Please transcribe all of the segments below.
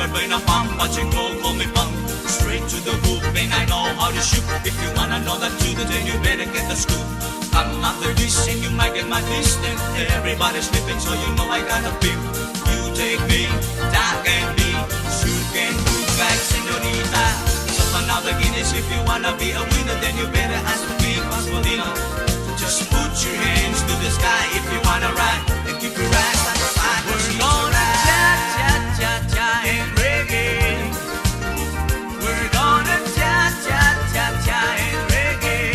never in a pump, but you go call me punk. Straight to the hoop, and I know how to shoot. If you wanna know the truth, then you better get the scoop. I'm after this, and you might get my distance. Everybody's slipping, so you know I got a beat. You take me, that can be. Shoot can move back, senorita. So for now, the Guinness, if you wanna be a winner, then you better ask for me, Pasqualina. Just put your hands to the sky if you wanna ride, and keep your ass on the side. We're gonna cha-cha-cha-cha and reggae. We're gonna cha-cha-cha-cha and reggae.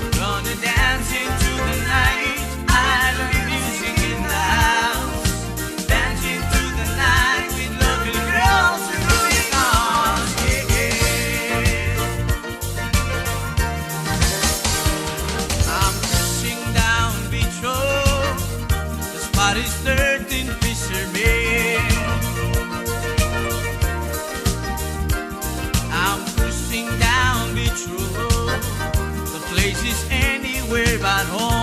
We're gonna dance into the night. I love music in the house. Dance into the night with local girls and moving on. I'm pushing down Beach Road. The spot is 13 Fishermen. I'm pushing down Beach Road. The place is anywhere but home.